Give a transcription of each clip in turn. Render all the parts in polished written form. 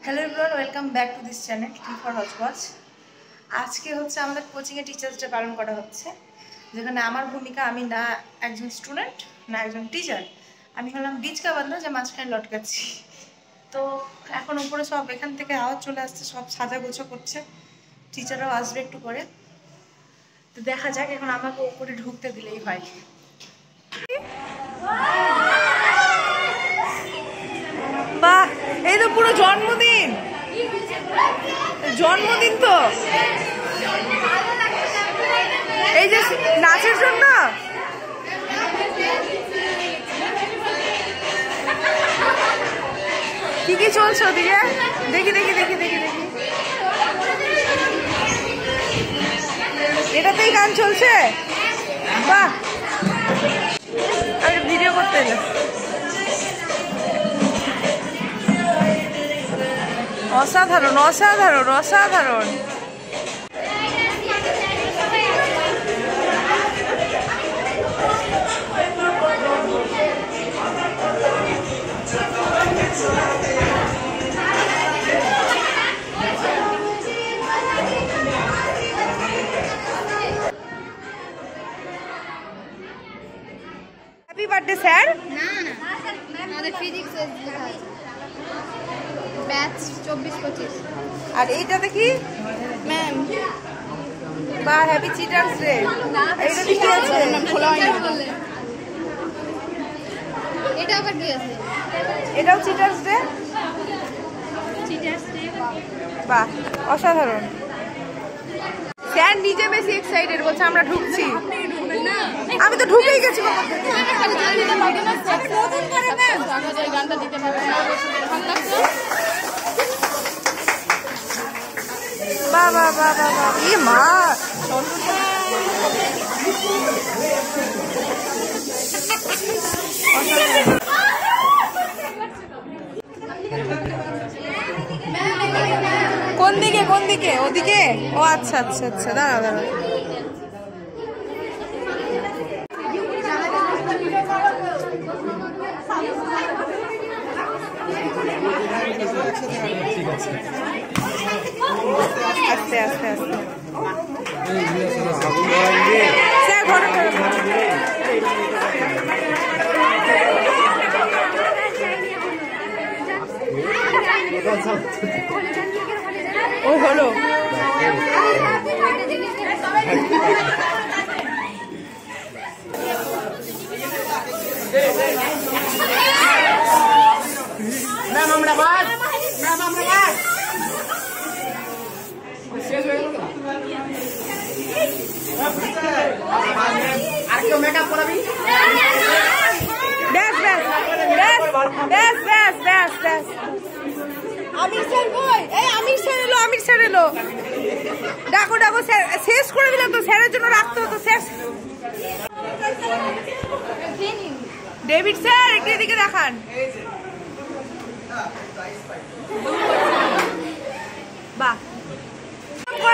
Hello everyone, welcome back to this channel T for হজওয়াচ। আজকে হচ্ছে আমাদের কোচিংয়ে টিচার্স ডে পালন করা হচ্ছে, যেখানে আমার ভূমিকা, আমি না একজন স্টুডেন্ট না একজন টিচার, আমি হলাম বীজকা বান্ধা যে মাঝখানে লটকাচ্ছি। তো এখন উপরে সব এখান থেকে আওয়াজ চলে আসছে, সব সাজাগোছা করছে, টিচাররাও আসবে একটু পরে। তো দেখা যাক, এখন আমাকে উপরে ঢুকতে দিলেই হয়। বাহ, এই তো পুরো জন্মদিন তো, এই যে নাচের জন্য কি কি চলছে ওদিকে, দেখি দেখি দেখি দেখি দেখি এটাতেই গান চলছে। বাহ, আমি ভিডিও করতে এলাম। অসাধারণ অসাধারণ অসাধারণ। Happy birthday sir. না না, আমাদের ফিজিক্স লেখা আছে, ব্যাচ 24-25। আর এইটাতে কি ম্যাম? বা হ্যাপি চিলড্রেন্স ডে। এইটা কি আছে? খোলা হয়নি। এটা আবার কি আছে? এটাও চিলড্রেন্স ডে। বাহ, অসাধারণ। স্যার নিজে বেশি এক্সাইটেড, বলছে আমরা ঢুকছি। আমি তো ঢুকেই গেছি। বাবা বাবা বাবা, ই মা, কোন দিকে কোন দিকে? ওদিকে? ও আচ্ছা আচ্ছা আচ্ছা, দাঁড়া দাঁড়া। আস্তে আস্তে আস্তে স্যার, ঘরে ওই হলো। মেকআপ করাবি? ব্যাস ব্যাস ব্যাস ব্যাস ব্যাস ব্যাস। আমির স্যার কই? এই আমির স্যার এলো, আমির স্যার এলো। ডাকো ডাকো, স্যার শেষ করে দিলাম তো, স্যারের জন্য রাখতে হতো। শেষ। ডেভিড স্যার একটু এদিকে দেখান। বাহ,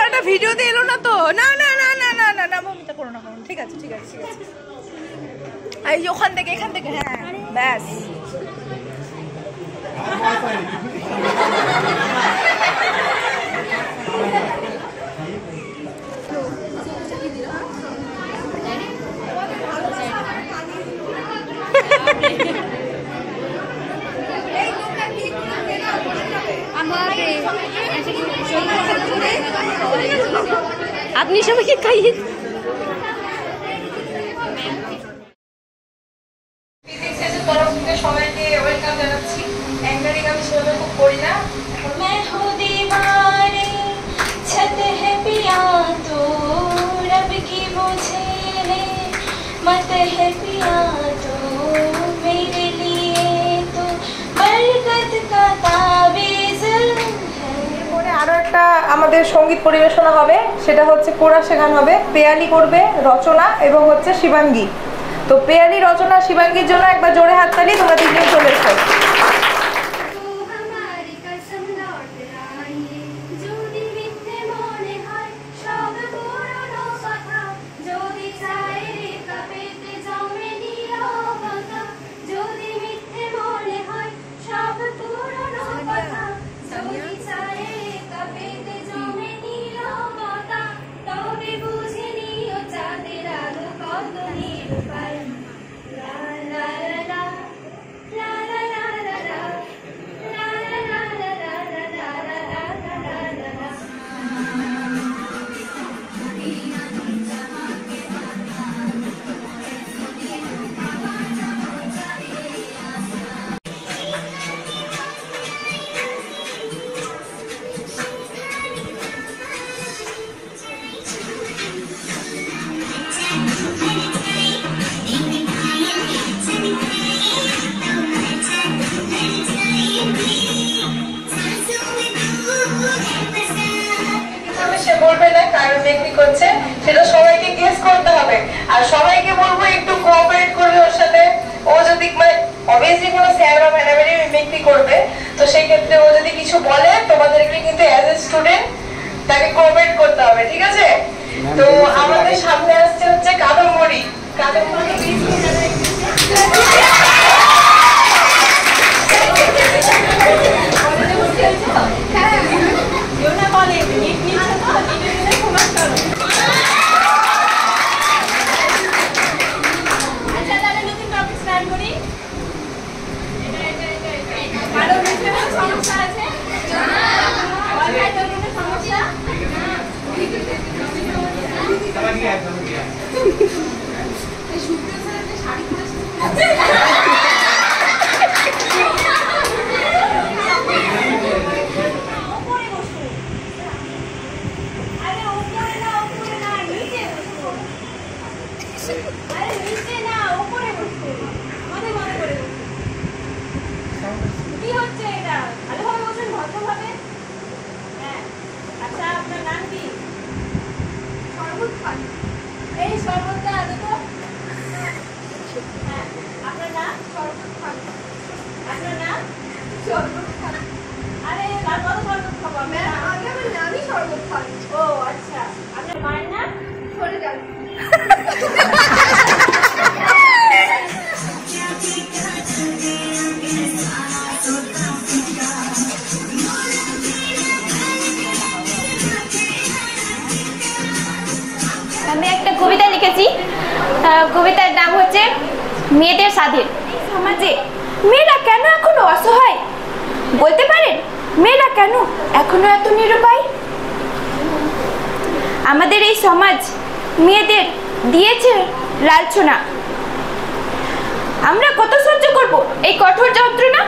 একটা ভিডিওতে এলো না তো? না না না না না না না, মমিতা করো না, ঠিক আছে ঠিক আছে ঠিক আছে। এই যে ওখান থেকে, এখান থেকে, হ্যাঁ ব্যাস। আপনি সবাইকে খাইয়ে সবাইকে ওয়েলকাম জানাচ্ছি। অ্যাঙ্কারিং আমি সেভাবে খুব করি না। আরো একটা আমাদের সঙ্গীত পরিবেশনা হবে, সেটা হচ্ছে কোরা শেখানো হবে। পেয়ালি করবে রচনা এবং হচ্ছে শিবাঙ্গী। তো পেয়ালি, রচনা, শিবাঙ্গীর জন্য একবার জোরে হাততালি। তোমরা তিনজন চলে এসো। Sonia. কার বিক্রি করছে সেটা সবাইকে গেস করতে হবে। আর সবাইকে বলবো একটু কোঅপারেট করবে ওর সাথে। ও যদি মানে অবভিয়াসলি কোনো স্যার বা ম্যাডামেরই বিক্রি করবে, তো সেই ক্ষেত্রে ও যদি কিছু বলে তোমাদেরকে কিন্তু অ্যাজ এ স্টুডেন্ট তাকে কোঅপারেট করতে হবে, ঠিক আছে? তো আমাদের সামনে আসছে হচ্ছে কাদম্বরী। কাদম্বরী আমি একটা কবিতা লিখেছি। কবিতার নাম হচ্ছে মেয়েদের স্বাধীন। সমাজে মেয়েরা কেন এখনো অসহায়? বলতে পারেন মেয়েরা কেন এখনো এত নিরুপায়? আমাদের এই সমাজ মেয়েদের দিয়েছে লাঞ্ছনা। আমরা কত সহ্য করব এই কঠোর যন্ত্রণা?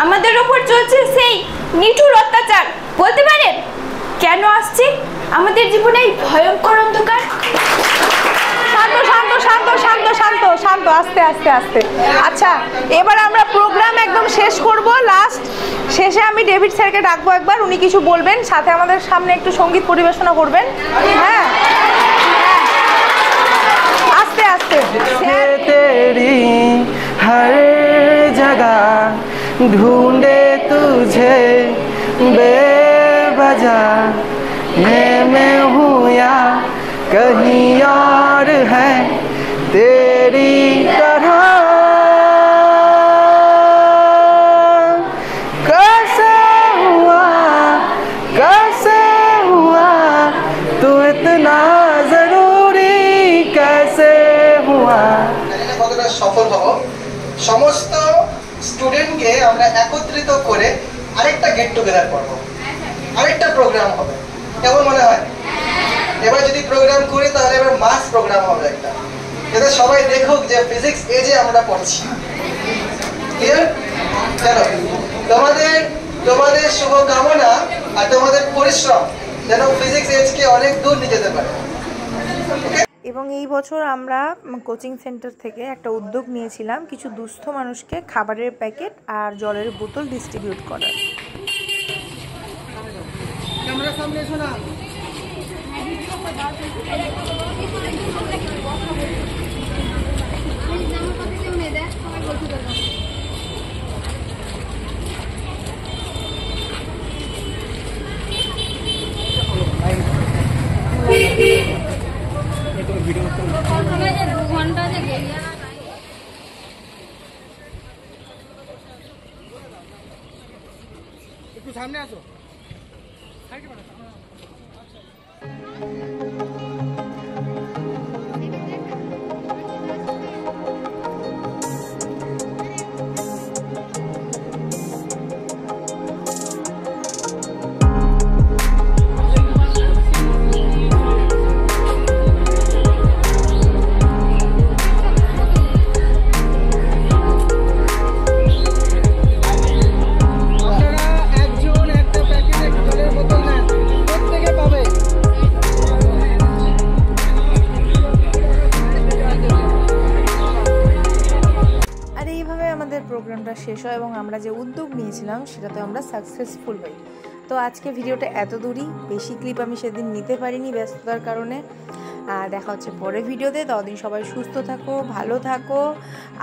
আমাদের ওপর চলছে সেই নিঠুর অত্যাচার। বলতে পারেন কেন আসছে আমাদের জীবনে এই ভয়ঙ্কর অন্ধকার? শান্ত শান্ত শান্ত শান্ত শান্ত শান্ত আস্তে আস্তে আস্তে। আচ্ছা, এবার আমরা প্রোগ্রাম একদম শেষ করব। লাস্ট শেষে আমি ডেভিড স্যারকে ডাকবো একবার, উনি কিছু বলবেন, সাথে আমাদের সামনে একটু সঙ্গীত পরিবেশনা করবেন। হ্যাঁ আস্তে আস্তে। तेरी हर जगह ढूंढे तुझे बेवजह, मैं हूँ या कहीं और है तेरी तरह। कैसे हुआ तू इतना जरूरी, कैसे हुआ? কতটা সফল হব, সমস্ত স্টুডেন্টকে আমরা একত্রিত করে আরেকটা গেট টুগেদার করবো, আরেকটা প্রোগ্রাম হবে, কেমন মনে হয়? এবার যদি প্রোগ্রাম করি তাহলে এবার মাস প্রোগ্রাম হবে একটা, যাতে সবাই দেখুক যে ফিজিক্স এজে আমরা পড়ছি। ক্লিয়ার? চলো, তোমাদের শুভকামনা আর তোমাদের পরিশ্রম যেন ফিজিক্স এজকে অনেক দূর নিয়ে যেতে পারে। এবং এই বছর আমরা কোচিং সেন্টার থেকে একটা উদ্যোগ নিয়েছিলাম কিছু দুস্থ মানুষকে খাবারের প্যাকেট আর জলের বোতল ডিস্ট্রিবিউট করার। ক্যামেরার সামনে এসো না। একটু সামনে আসো। প্রোগ্রামটা শেষ হয় এবং আমরা যে উদ্যোগ নিয়েছিলাম সেটাতে আমরা সাকসেসফুল হই। তো আজকে ভিডিওটা এত দূরই, বেশি ক্লিপ আমি সেদিন নিতে পারিনি ব্যস্ততার কারণে। দেখা হচ্ছে পরের ভিডিওতে, ততদিন সবাই সুস্থ থাকো, ভালো থাকো,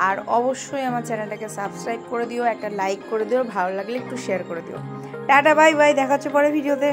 আর অবশ্যই আমার চ্যানেলটাকে সাবস্ক্রাইব করে দিও, একটা লাইক করে দিও, ভালো লাগলে একটু শেয়ার করে দিও। টাটা, বাই বাই, দেখা হচ্ছে পরের ভিডিওতে।